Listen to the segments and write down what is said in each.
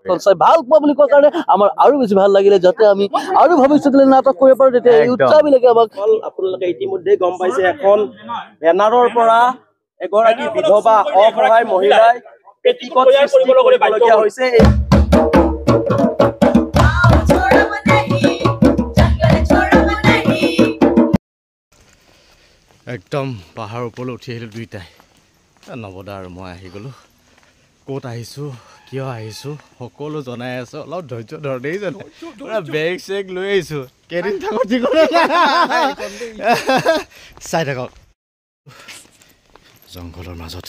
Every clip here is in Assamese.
চাই ভাল পোৱা বুলি কোৱাৰ কাৰণে আমাৰ আৰু বেছি ভাল লাগিলে যাতে আমি আৰু ভৱিষ্যতলৈ নাটক কৰিব পাৰো তেতিয়া এই উৎসাহবিলাকে আমাক আপোনালোকে ইতিমধ্যে গম পাইছে এখন বেনাৰৰ পৰা এগৰাকী বিধৱা অসহায় মহিলাই পেটিকোট সৃষ্টি কৰিবলগীয়া হৈছে একদম পাহাৰৰ ওপৰলৈ উঠি আহিলোঁ দুইটাই নৱদা আৰু মই আহি গ'লোঁ ক'ত আহিছোঁ কিয় আহিছোঁ সকলো জনাই আছোঁ অলপ ধৈৰ্য ধৰ দেখিছেনে পুৰা বেগ চেগ লৈ আহিছোঁ কেইদিন থাকোঁ চাই থাকক জংঘলৰ মাজত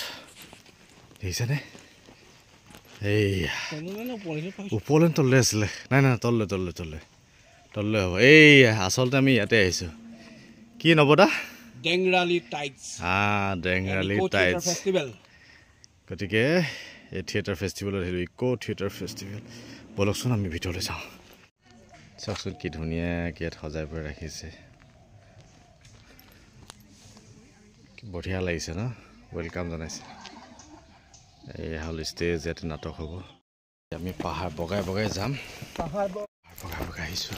দেখিছেনে এইয়া ওপৰলৈ তললৈ আছিলে নাই নাই তললৈ তললৈ তললৈ তললৈ হ'ব এইয়া আচলতে আমি ইয়াতে আহিছোঁ কি নৱদা ডেংৰালি টাইটছ ডেংৰালি টাইটছ গতিকে এই থিয়েটাৰ ফেষ্টিভেলত আহিলোঁ ইক' থিয়েটাৰ ফেষ্টিভেল ব'লকচোন আমি ভিতৰলৈ যাওঁ চাওকচোন কি ধুনীয়াকৈ ইয়াত সজাই পৰাই ৰাখিছে বঢ়িয়া লাগিছে ন ৱেলকাম জনাইছে এয়া হ'ল ষ্টেজ ইয়াতে নাটক হ'ব আমি পাহাৰ বগাই বগাই যাম পাহাৰ বগাই বগাই আহিছোঁ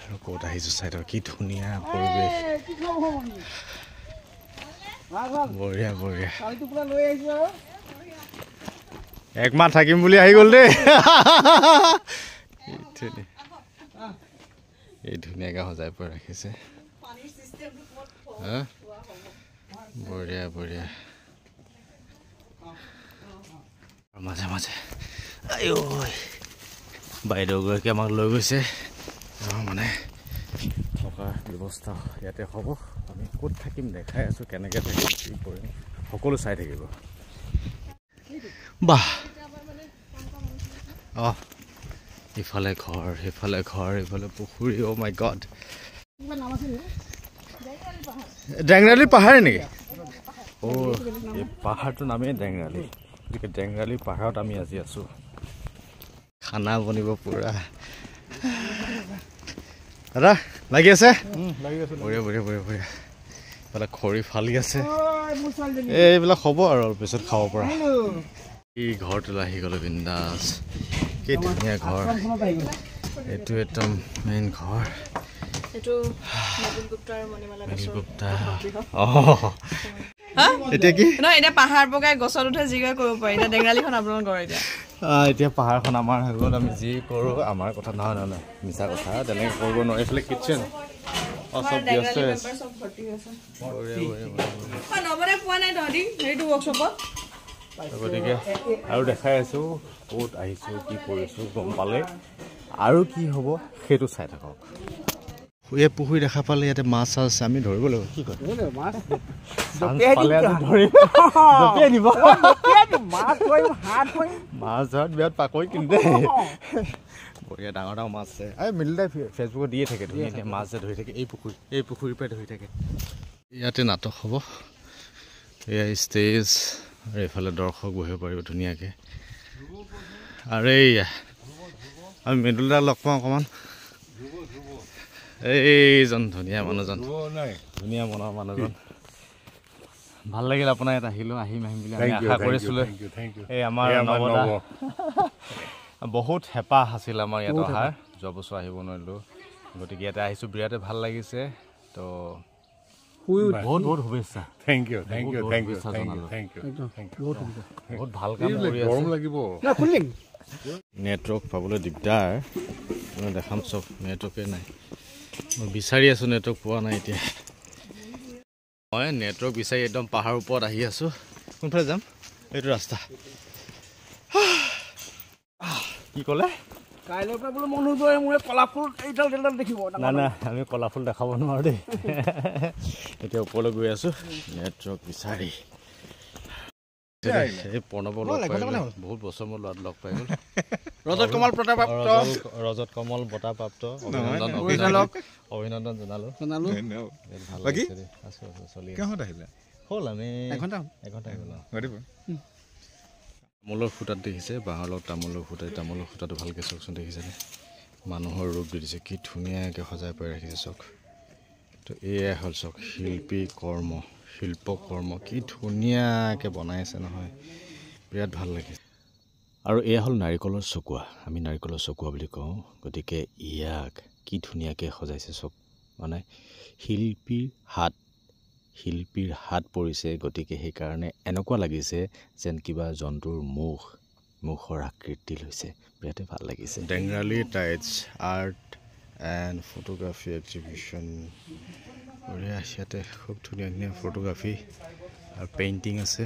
আৰু ক'ত আহিছোঁ চাই থাকক কি ধুনীয়া পৰিৱেশ বঢ়িয়া বঢ়িয়া একমাহ থাকিম বুলি আহি গ'ল দেই এই ধুনীয়াকৈ সজাই পৰাই ৰাখিছে বঢ়িয়া বঢ়িয়া মাজে মাজে আইঐ বাইদেউগৰাকী আমাক লৈ গৈছে মানে থকাৰ ব্যৱস্থা ইয়াতে হ'ব আমি ক'ত থাকিম দেখাই আছোঁ কেনেকৈ থাকিম কি কৰিম সকলো চাই থাকিব বাহ অঁ ইফালে ঘৰ সিফালে ঘৰ ইফালে পুখুৰী অ' মাই গড ডেংৰালি পাহাৰ নেকি অ' এই পাহাৰটোৰ নামেই ডেংৰালি গতিকে ডেংৰালি পাহাৰত আমি আজি আছোঁ খানা বনিব পুৰা দাদা লাগি আছে বঢ়িয়া বঢ়িয়া বঢ়িয়া বঢ়িয়া এইফালে খৰি ফালি আছে এইবিলাক হ'ব আৰু অলপ পিছত খাব পৰা এই ঘৰটোলৈ আহি গ'লো বিন্দাছ কি ধুনীয়া ঘৰ এইটো একদম মেইন ঘৰ এতিয়া কি এতিয়া পাহাৰ বগাই গছত উঠে যি কৰিব পাৰি এতিয়া ডেংৰালিখন আপোনালোকৰ ঘৰ এতিয়া পাহাৰখন আমাৰ হৈ গ'ল আমি যি কৰোঁ আমাৰ কথা নহয় নহয় মিছা কথা তেনেকৈ কৰিব নোৱাৰি এইফালে কিটচেন চব ব্যস্ত গতিকে আৰু দেখাই আছোঁ ক'ত আহিছোঁ কি কৰিছোঁ গম পালে আৰু কি হ'ব সেইটো চাই থাকক এই পুখুৰী দেখা পালে ইয়াতে মাছ চাছ আছে আমি ধৰিব লাগিব কি কয় মাছ ধৰাত বিৰাট পাকৰি কিন্তু বঢ়িয়া ডাঙৰ ডাঙৰ মাছ আছে এই মিলিলে ফেচবুকত দিয়ে থাকে ধুনীয়া মাছ যে ধৰি থাকে এই পুখুৰীৰ পৰাই ধৰি থাকে ইয়াতে নাটক হ'ব এয়া ষ্টেজ আৰু এইফালে দৰ্শক বহিব পাৰিব ধুনীয়াকৈ আৰু এইয়া আমি মৃদুলদাক লগ পাওঁ অকণমান এইজন ধুনীয়া মানুহজন ধুনীয়া মনৰ মানুহজন ভাল লাগিল আপোনাৰ ইয়াত আহিলোঁ আহিম বুলি আমি আশা কৰিছিলোঁ এই আমাৰ বহুত হেঁপাহ আছিল আমাৰ ইয়াত অহাৰ যোৱা বছৰ আহিব নোৱাৰিলোঁ গতিকে ইয়াতে আহিছোঁ বিৰাটেই ভাল লাগিছে তো বহুত বহুত শুভেচ্ছা থেংক ইউ বহুত ভাল কাম কৰি আছে নেটৱৰ্ক পাবলৈ দিগদাৰ দেখাম চব নেটৱৰ্কে নাই মই বিচাৰি আছোঁ নেটৱৰ্ক পোৱা নাই এতিয়া মই নেটৱৰ্ক বিচাৰি একদম পাহাৰৰ ওপৰত আহি আছোঁ কোনফালে যাম এইটো ৰাস্তা কি ক'লে কাইলৈৰ পৰা বোলো মনোজৰে মোৰে কলাফুল এইডাল দেখিব নাই নাই আমি কলাফুল দেখাব নোৱাৰোঁ দেই এতিয়া ওপৰলৈ গৈ আছোঁ নেটৱৰ্ক বিচাৰি এই প্ৰণৱক লগ পাই বহুত বছৰ মই ল'ৰাটো লগ পাই গ'ল ৰজত কমল বঁটা প্ৰাপ্ত অভিনন্দন জনালোঁ হ'ল আমি এঘণ্টা তামোলৰ খুটাত দেখিছে বাঁহৰ লগত তামোলৰ খুটাটো ভালকৈ চাওকচোন দেখিছেনে মানুহৰ ৰূপ দি দিছে কি ধুনীয়াকৈ সজাই পৰাই ৰাখিছে চাওক তো এয়াই হ'ল চাওক শিল্পকৰ্ম কি ধুনীয়াকৈ বনাই আছে নহয় বিৰাট ভাল লাগিছে আৰু এয়া হ'ল নাৰিকলৰ চকুৱা আমি নাৰিকলৰ চকুৱা বুলি কওঁ গতিকে ইয়াক কি ধুনীয়াকৈ সজাইছে চব মানে শিল্পীৰ হাত পৰিছে গতিকে সেইকাৰণে এনেকুৱা লাগিছে যেন কিবা জন্তুৰ মুখৰ আকৃতি লৈছে বিৰাটে ভাল লাগিছে ডেংৰালী টাইটছ আৰ্ট এণ্ড ফটোগ্ৰাফী এক্সিবিশ্যন ইয়াতে খুব ধুনীয়া ধুনীয়া ফটোগ্ৰাফী আৰু পেইণ্টিং আছে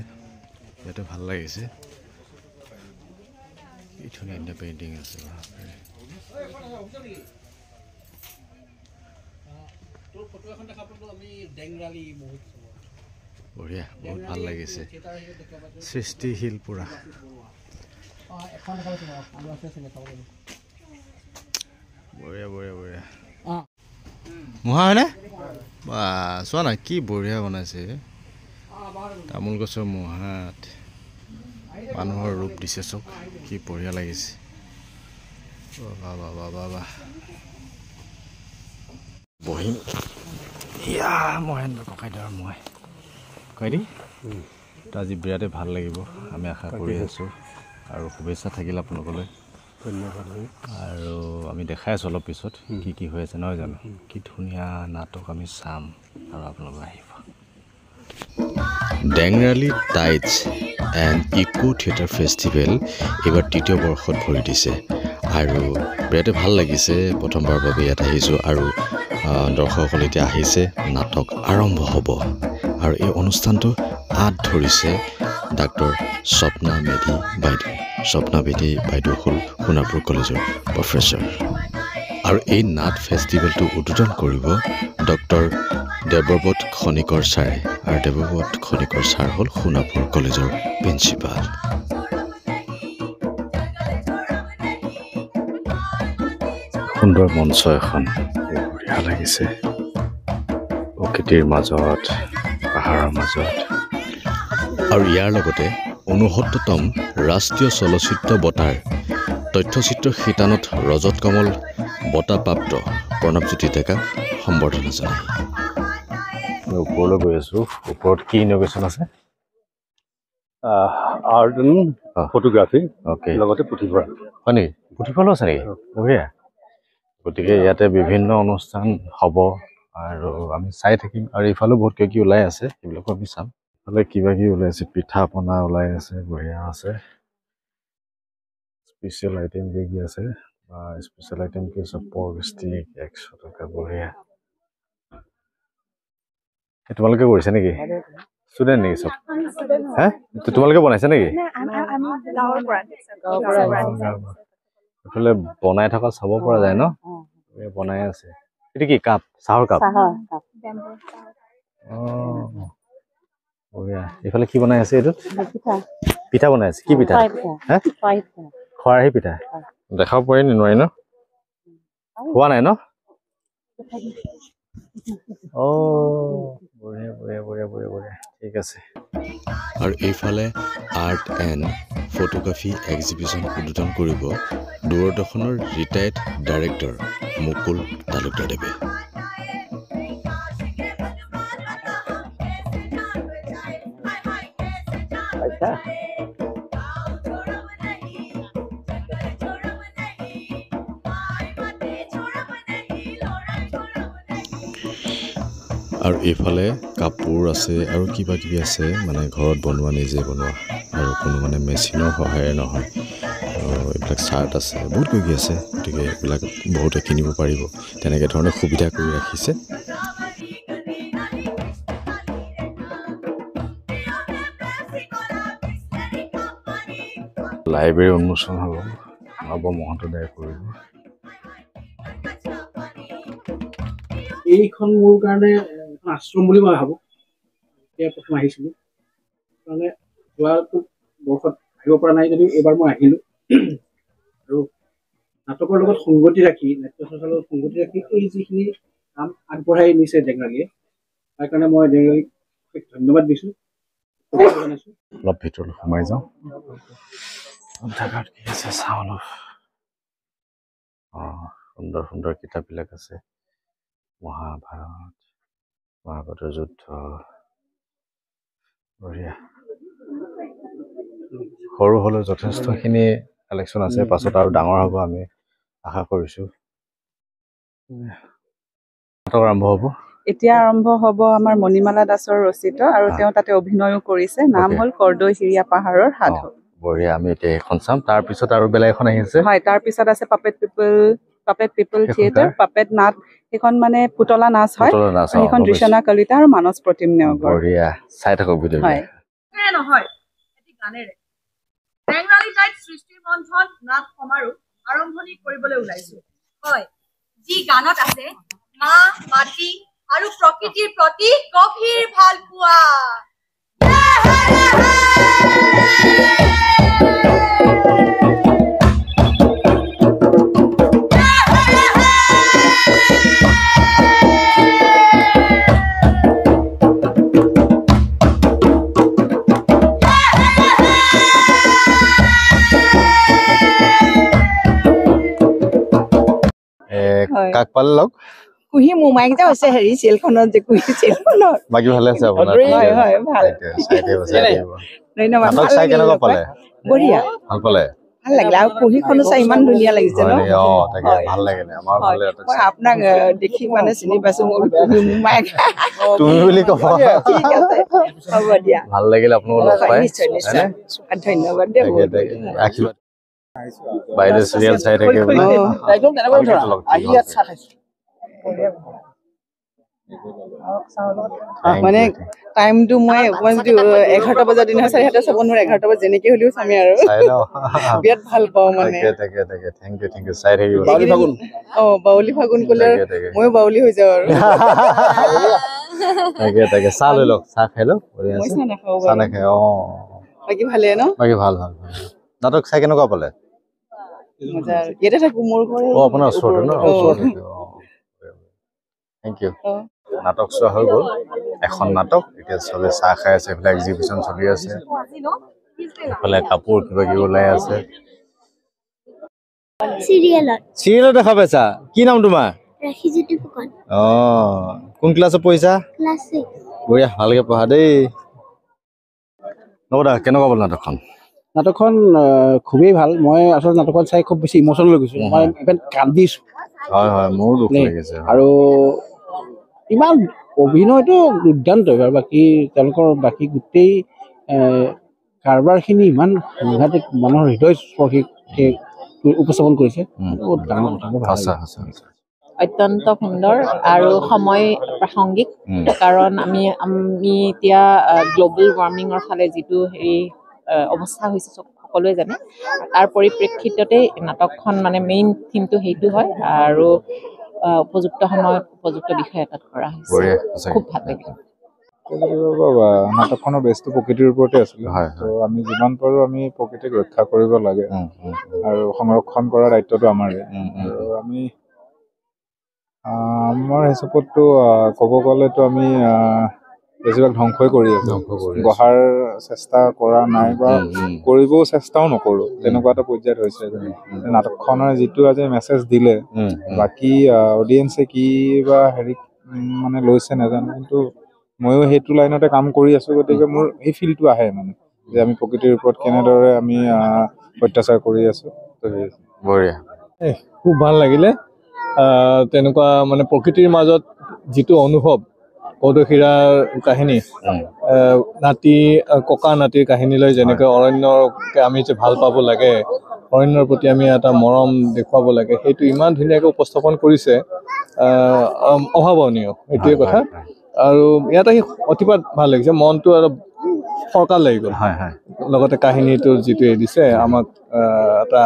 ইয়াতে ভাল লাগিছে কি ধুনীয়া ধুনীয়া পেইণ্টিং আছে বঢ়িয়া বহুত ভাল লাগিছে সৃষ্টিশীল পুৰা বঢ়িয়া বঢ়িয়া বঢ়িয়া মুহা হয়নে বা চোৱা না কি বঢ়িয়া বনাইছে তামোল গছৰ মুহাত মানুহৰ ৰূপ দিছে চব কি বঢ়িয়া লাগিছে বাবা বহিম ইয়া মহেন্দ্ৰ ককাইদেউৰ মই কয় তো আজি বিৰাটে ভাল লাগিব আমি আশা কৰি আছোঁ আৰু শুভেচ্ছা থাকিল আপোনালোকলৈ ধন্যবাদ আৰু আমি দেখাই আছোঁ অলপ পিছত কি হৈ আছে নহয় জানো কি ধুনীয়া নাটক আমি চাম আৰু আপোনালোক আহিব ডেংৰালী টাইটছ এণ্ড ইকো থিয়েটাৰ ফেষ্টিভেল এইবাৰ তৃতীয় বৰ্ষত ভৰি দিছে আৰু বিৰাটে ভাল লাগিছে প্ৰথমবাৰৰ বাবে ইয়াত আহিছোঁ আৰু দৰ্শকসকল এতিয়া আহিছে নাটক আৰম্ভ হ'ব আৰু এই অনুষ্ঠানটো আঁত ধৰিছে ডাক্তৰ স্বপ্না বেদী বাইদেউ হ'ল সোণাপুৰ কলেজৰ প্ৰফেচৰ আৰু এই নাট ফেষ্টিভেলটো উদ্বোধন কৰিব ডক্টৰ দেৱব্ৰত খনিকৰ ছাৰে আৰু দেৱব্ৰত খনিকৰ ছাৰ হ'ল সোণাপুৰ কলেজৰ প্ৰিন্সিপাল সুন্দৰ মঞ্চ এখন বঢ়িয়া লাগিছে প্ৰকৃতিৰ মাজত পাহাৰৰ মাজত আৰু ইয়াৰ লগতে ৬৯তম ৰাষ্ট্ৰীয় চলচ্চিত্ৰ বঁটাৰ তথ্যচিত্ৰ শিতানত ৰজত কমল বঁটাপ্ৰাপ্ত প্ৰণৱজ্যোতি ডেকাক সম্বৰ্ধনা জনায় ওপৰলৈ গৈ আছোঁ ওপৰত কি ইন'ভেশ্যন আছে আৰ্ট এণ্ড ফটোগ্ৰাফী অ'কে লগতে পুথিভঁৰাল হয় নেকি পুথিভঁৰালো আছে নেকি বঢ়িয়া গতিকে ইয়াতে বিভিন্ন অনুষ্ঠান হ'ব আৰু আমি চাই থাকিম আৰু ইফালেও বহুত কিবা কিবি ওলাই আছে সেইবিলাকো আমি চাম ইফালে কিবা কিবি ওলাই আছে পিঠা পনা ওলাই আছে বঢ়িয়া আছে স্পেচিয়েল আইটেম কি আছে বা স্পেচিয়েল আইটেম কি আছে পৰ্ক ষ্টিক 100 টকা বঢ়িয়া তোমালোকে কৰিছা নেকি ষ্টুডেণ্ট নেকি চব হে তোমালোকে বনাইছা নেকি এইফালে বনাই থকা চাব পৰা যায় ন বনাই আছে এইটো কি কাপ চাহৰ কাপ বঢ়িয়া এইফালে কি বনাই আছে এইটো পিঠা বনাই আছে কি পিঠা হে খৰাহি পিঠা দেখাব পাৰি নোৱাৰি ন হোৱা নাই ন বঢ়িয়া বঢ়িয়া বঢ়িয়া বঢ়িয়া বঢ়িয়া ঠিক আছে আৰু এইফালে আৰ্ট এণ্ড ফটোগ্ৰাফী এক্সিবিশ্যন উদ্বোধন কৰিব দূৰদৰ্শনৰ ৰিটায়াৰ্ড ডাইৰেক্টৰ মুকুল তালুকদাৰদেৱে আৰু এইফালে কাপোৰ আছে আৰু কিবা কিবি আছে মানে ঘৰত বনোৱা নিজে বনোৱা আৰু কোনো মানে মেচিনৰ সহায়েৰে নহয় আৰু এইবিলাক চাৰ্ট আছে বহুত কিবি আছে গতিকে এইবিলাক বহুতে কিনিব পাৰিব তেনেকৈ ধৰণে সুবিধা কৰি ৰাখিছে লাইব্ৰেৰী উন্মোচন হ'ব নৱ মহন্তদায়ে কৰিব এইখন মোৰ কাৰণে এখন আশ্ৰম বুলি মই ভাবোঁ এতিয়া প্ৰথম আহিছিলোঁ কাৰণে যোৱা বৰ্ষত আহিব পৰা নাই যদিও এইবাৰ মই আহিলোঁ আৰু নাটকৰ লগত সংগতি ৰাখি নাট্য চৰ্চাৰ লগত সংগতি ৰাখি এই যিখিনি কাম আগবঢ়াই নিছে ডেংৰালীয়ে তাৰ কাৰণে মই ডেংৰালীক ধন্যবাদ দিছোঁ অলপ ভিতৰলৈ সোমাই যাওঁ জাগাত কি আছে চাওঁ অলপ সুন্দৰ সুন্দৰ কিতাপবিলাক আছে মহাভাৰতৰ যুদ্ধ বঢ়িয়া সৰু হ'লেও যথেষ্টখিনি কালেকশ্যন আছে পাছত আৰু ডাঙৰ হ'ব আমি আশা কৰিছোঁ নাটক আৰম্ভ হ'ব এতিয়া আৰম্ভ হ'ব আমাৰ মণিমালা দাসৰ ৰচিত আৰু তেওঁ তাতে অভিনয়ো কৰিছে নাম হ'ল কৰ্দৈ হিৰিয়া পাহাৰৰ সাধু বঢ়িয়া আমি এতিয়া এখন চাম তাৰপিছত আৰু বেলেগ এখন আহি আছে হয় তাৰপিছত আছে পাপেট পিপল থিয়েটাৰ পাপেট নাট সেইখন মানে পুতলা নাচ হয় সেইখন দৃশ্যনা কলিতা আৰু মানস প্ৰতিম নেওগৰ বঢ়িয়া চাই থাকক ভিডিঅ' হয় নহয় এটি গানেৰে বেংগালী টাইপ সৃষ্টি বন্ধন নাট সমাৰোহ আৰম্ভণি কৰিবলৈ ওলাইছো হয় যি গানত আছে মা মাটি আৰু প্ৰকৃতিৰ প্ৰতি গভীৰ ভাল পোৱা কাক পালে লগ কুহি মোমাইকেইটা হৈছে হেৰি চেলখনত যে কুহি চেলখনত বাকী ভালে আছে আপোনাৰ হয় হয় ভাল ধন্যবাদ নাটক চাই কেনেকুৱা পালে বঢ়িয়া ভাল পালে ভাল লাগিলে আৰু কুহিখনো চাই ইমান ধুনীয়া লাগিছে ন তাকে ভাল লাগিলে আমাৰ ভালে মই আপোনাক দেখি মানে চিনি পাইছো মোৰ কুহি মোমাইক তুমি বুলি ক'ব ঠিক আছে হ'ব দিয়া ভাল লাগিলে আপোনালোক লগ পাই নিশ্চয় নিশ্চয় ধন্যবাদ দেই আশীৰ্বাদ বাইদেউ চিৰিয়েল চাই থাকে বোলে একদম তেনেকৈ ধৰা আহি ইয়াত চাহ খাইছো মানে টাইমটো মই 11টা বজাৰ দিনা চাই হাতে চাব নোৱাৰে 11টা বজাত যেনেকে হ'লেও চামে আৰু চাই লওঁ বিৰাট ভাল পাওঁ মানে তাকে থেংক ইউ চাই থাকিব বাউলী ফাগুন ক'লে ময়ো বাউলী হৈ যাওঁ আৰু তাকে চাহ লৈ লওক চাহ খাই লওক মই চাহ নাখাওঁ চাহ নাখায় বাকী ভালে ন বাকী ভাল নাটক চাই কেনেকুৱা পালে মজা ইয়াতে থাকো মোৰ ঘৰ আপোনাৰ ওচৰতে ন থেংক ইউ নাটক চোৱা হৈ গ'ল এখন নাটক এতিয়া চবে চাহ খাই আছে এইফালে এক্সিবিশ্যন চলি আছে এইফালে কাপোৰ কিবা কিবি ওলাই আছে চিৰিয়েলত দেখা পাইছা কি নাম তোমাৰ ৰাখিজ্যোতি ফুকন কোন ক্লাছত পঢ়িছা ক্লাছ 6 বঢ়িয়া ভালকে পঢ়া দেই নবদা কেনেকুৱা পালে নাটকখন খুবেই ভাল মই আচলতে নাটকখন চাই খুব বেছি ইম'চনেল হৈ গৈছোঁ মই ইভেন কান্দিছোঁ হয় মোৰো দুখ লাগিছে আৰু ইমান অভিনয়টো দুৰ্দান্ত আৰু বাকী তেওঁলোকৰ বাকী গোটেই কাৰবাৰখিনি ইমান সাংঘাতিক মানুহৰ হৃদয়স্পৰ্শী উপস্থাপন কৰিছে বহুত ডাঙৰ কথা অত্যন্ত সুন্দৰ আৰু সময় প্ৰাসংগিক কাৰণ আমি এতিয়া গ্ল'বেল ৱাৰ্মিঙৰ ফালে যিটো হেৰি অৱস্থা হৈছে সকলোৱে জানে তাৰ পৰিপ্ৰেক্ষিততে নাটকখন মানে মেইন থিমটো সেইটো হয় আৰু উপযুক্ত সময়ত উপযুক্ত বিষয় এটাত কৰা হৈছে খুব ভাল লাগিল নাটকখনৰ বেছটো প্ৰকৃতিৰ ওপৰতে আছিলে তো আমি যিমান পাৰোঁ আমি প্ৰকৃতিক ৰক্ষা কৰিব লাগে আৰু সংৰক্ষণ কৰাৰ দায়িত্বটো আমাৰে আৰু আমি আমাৰ হিচাপততো ক'ব গ'লেতো আমি বেছিভাগ ধ্বংসই কৰি আছোঁ গঢ়াৰ চেষ্টা কৰা নাই বা কৰিবও চেষ্টাও নকৰোঁ তেনেকুৱা এটা পৰ্যায়ত হৈছে নাটকখনৰ যিটো আজি মেছেজ দিলে বাকী অডিয়েঞ্চে কি বা হেৰি মানে লৈছে নাজানো কিন্তু ময়ো সেইটো লাইনতে কাম কৰি আছোঁ গতিকে মোৰ সেই ফিলটো আহে মানে যে আমি প্ৰকৃতিৰ ওপৰত কেনেদৰে আমি অত্যাচাৰ কৰি আছোঁ বঢ়িয়া খুব ভাল লাগিলে তেনেকুৱা মানে প্ৰকৃতিৰ মাজত যিটো অনুভৱ কৰ্দৈশিৰাৰ কাহিনী নাতি ককা নাতিৰ কাহিনীলৈ যেনেকৈ অৰণ্যকে আমি যে ভাল পাব লাগে অৰণ্যৰ প্ৰতি আমি এটা মৰম দেখুৱাব লাগে সেইটো ইমান ধুনীয়াকৈ উপস্থাপন কৰিছে অভাৱনীয় এইটোৱে কথা আৰু ইয়াত আহি অতিপাত ভাল লাগিছে মনটো অলপ ফৰকাল লাগি গ'ল লগতে কাহিনীটোৰ যিটোৱে দিছে আমাক এটা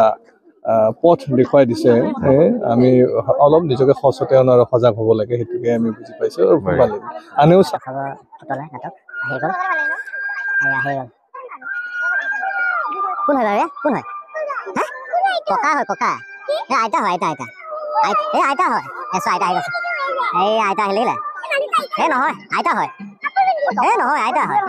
পথ দেখুৱাই দিছে আমি অলপ নিজকে সচেতন আৰু সজাগ হ'ব লাগে সেইটোকে আমি বুজি পাইছোঁ আৰু খুব ভাল লাগিল আনেও কোন হয় কোন হয় ককা হয় ককা আইতা হয় আইতা আইতা হয় আইতা আহি গৈছে এই আইতা আহিলে নহয় আইতা হয় নহয় আইতা হয়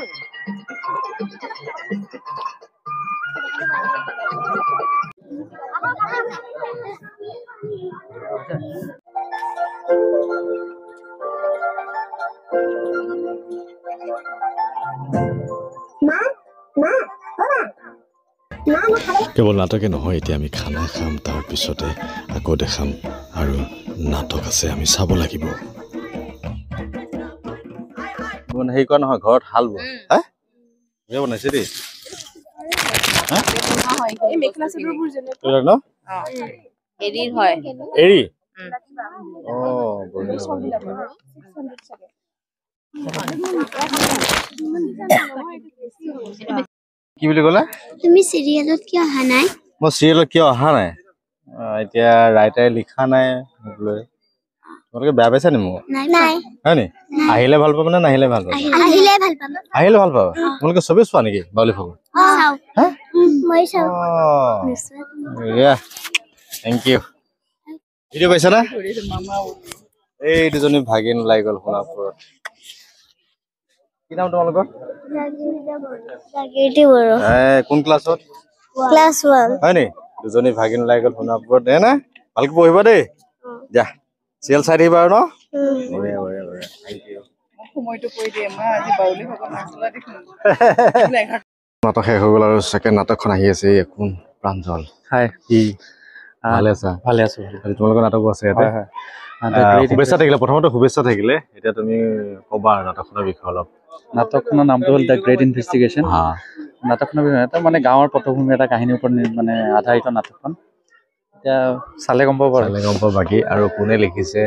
কেৱল নাটকে নহয়, এতিয়া আমি খানা খাম, তাৰপিছতে আকৌ দেখাম আৰু নাটক আছে, আমি চাব লাগিব। হেৰি কৰা নহয়, ঘৰত হাল বোৱা বনাইছে দেই এৰি কি বুলি ক'লা? তুমি চিৰিয়েলত কিয় অহা নাই? মই চিৰিয়েলত কিয় অহা নাই? এতিয়া ৰাইটাৰে লিখা নাই মোক লৈ। তোমালোকে বেয়া পাইছা নি মোক? নাই। হয় নি? আহিলে ভাল পাবা নে নাহিলে ভাল পাবা? আহিলে ভাল পাম। আহিলে ভাল পাবা? তোমালোকে চবেই চোৱা নেকি বাউলী ফাগু? মই চাওঁ। Thank U. ভিডিঅ' পাইছা না? এই দুজনী ভাগিন ওলাই গ'ল সোণাপুৰত। কি নাম তোমালোকৰ? কোন ক্লাছত? ক্লাছ 1। হয় নি? দুজনী ভাগিন ওলাই গ'ল সোণাপুৰত। দে না ভালকে পঢ়িবা দেই। যা চিৰিয়েল চাই থাকিবা আৰু ন? নাটক শেষ হৈ গ'ল আৰু ছেকেণ্ড নাটকখন আহি আছে। কোন প্ৰাঞ্জল? হাই কি ভালে আছা? ভালে আছো। তোমালোকৰ নাটকো আছে ইয়াতে? শুভেচ্ছা থাকিলে, প্ৰথমতে শুভেচ্ছা থাকিলে। এতিয়া তুমি ক'বা আৰু নাটকখনৰ বিষয়ে অলপ। নাটকখনৰ নামটো হ'ল দ্য গ্ৰেট ইনভেষ্টিগেশ্যন। নাটকখনৰ বিষয়ে এটা মানে গাঁৱৰ পটভূমি এটা কাহিনীৰ ওপৰত মানে আধাৰিত নাটকখন। এতিয়া চালে গম পাব বাকী আৰু কোনে লিখিছে,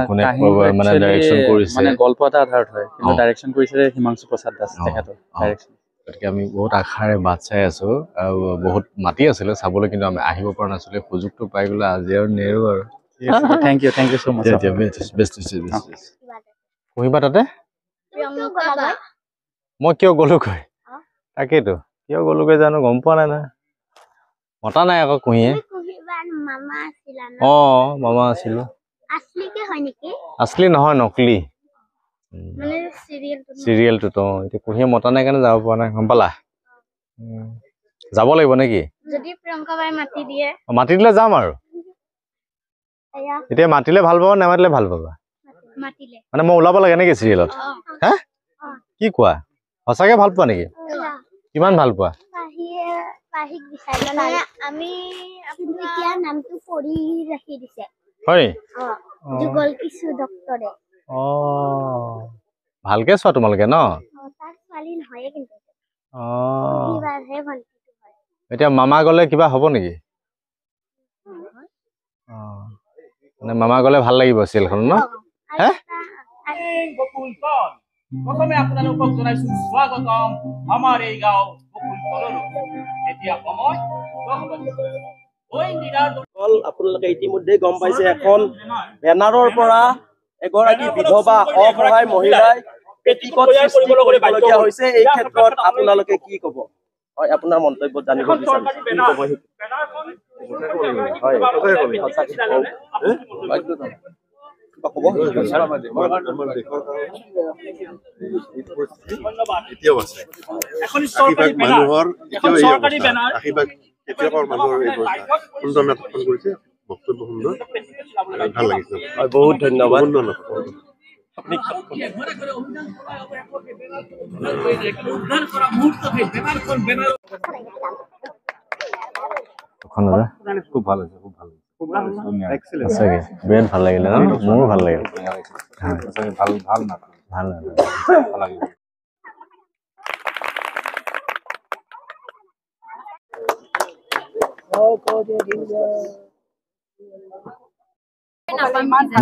কোনে মানে ডাইৰেকশ্যন কৰিছে, মানে গল্প এটা আধাৰত হয়, কিন্তু ডাইৰেকশ্যন কৰিছে হিমাংশু প্ৰসাদ দাস তেখেতৰ ডাইৰেকশ্যন। গতিকে আমি বহুত আশাৰে বাট চাই আছো আৰু বহুত মাতি আছিলে চাবলৈ, কিন্তু আমি আহিব পৰা নাছিলো। সুযোগটো পাই গ'লে আজি আৰু নেৰো আৰু। থেংক ইউ চ' মাছ। পঢ়িবা তাতে? মই কিয় গ'লোগৈ? তাকেইতো কিয় গ'লোগৈ জানো, গম পোৱা নাই না। মতা নাই আকৌ কুঁহিয়ে। মামা আছিলো। আছলি নহয়, নকলি চিৰিয়েলটোত। এতিয়া কুঁহিয়ে মতা নাই কাৰণে যাব পৰা নাই, গম পালা? যাব লাগিব নেকি? মাতি দিলে যাম আৰু। এতিয়া মাতিলে ভাল পাবা, নামাতিলে ভাল পাবা? মানে মই ওলাব লাগে নেকি চিৰিয়েলত? হা কি কোৱা? সঁচাকে ভাল পোৱা নেকি? কিমান ভাল পোৱা? ভালকে চোৱা তোমালোকে ন? এতিয়া মামা গ'লে কিবা হ'ব নেকি? মানে মামা গ'লে ভাল লাগিব চিৰিয়েলখন ন? প্ৰথমে আপোনালোকক জনাইছো স্বাগতম আমাৰ এই গাঁও বকুলতললৈ। এতিয়া সময় আপোনালোকে ইতিমধ্যে গম পাইছে, এখন বেনাৰৰ পৰা এগৰাকী বিধৱা অসহায় মহিলাই পেটিকোট সৃষ্টি কৰিবলগীয়া হৈছে। এই ক্ষেত্ৰত আপোনালোকে কি ক'ব? হয়, আপোনাৰ মন্তব্য জানিব বিচাৰিছো। বহুত ধন্যবাদ। খুব ভাল হৈছে, খুব ভাল হৈছে, বিৰাট ভাল লাগিলে ন? মোৰো ভাল লাগিল। ভাল নাটক, ভাল লাগিল।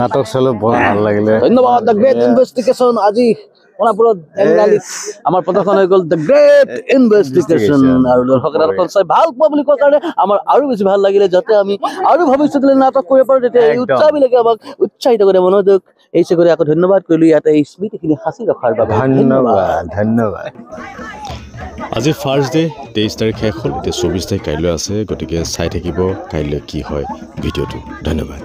নাটক চালো বৰ ভাল লাগিলে। ধন্যবাদ। দ্য গ্ৰেট ইনভেষ্টিগেশ্যন আজি সোণাপুৰত আমাৰ প্ৰদৰ্শন হৈ গ'ল দ্য গ্ৰেট ইনভেষ্টিগেশ্যন, আৰু দৰ্শকে নাটকখন চাই ভাল পোৱা বুলি কোৱাৰ কাৰণে আমাৰ আৰু বেছি ভাল লাগিলে। যাতে আমি আৰু ভৱিষ্যতলৈ নাটক কৰিব পাৰো, তেতিয়া এই উৎসাহবিলাকে আমাক উৎসাহিত কৰে। মনোযোগ এই কৰি আকৌ ধন্যবাদ কৰিলো ইয়াতে এই স্মৃতিখিনি সাঁচি ৰখাৰ বাবে। ধন্যবাদ। আজি ফাৰ্ষ্ট ডে, 23 তাৰিখ শেষ হ'ল, এতিয়া 24 তাৰিখ কাইলৈ আছে। গতিকে চাই থাকিব কাইলৈ কি হয় ভিডিঅ'টো। ধন্যবাদ।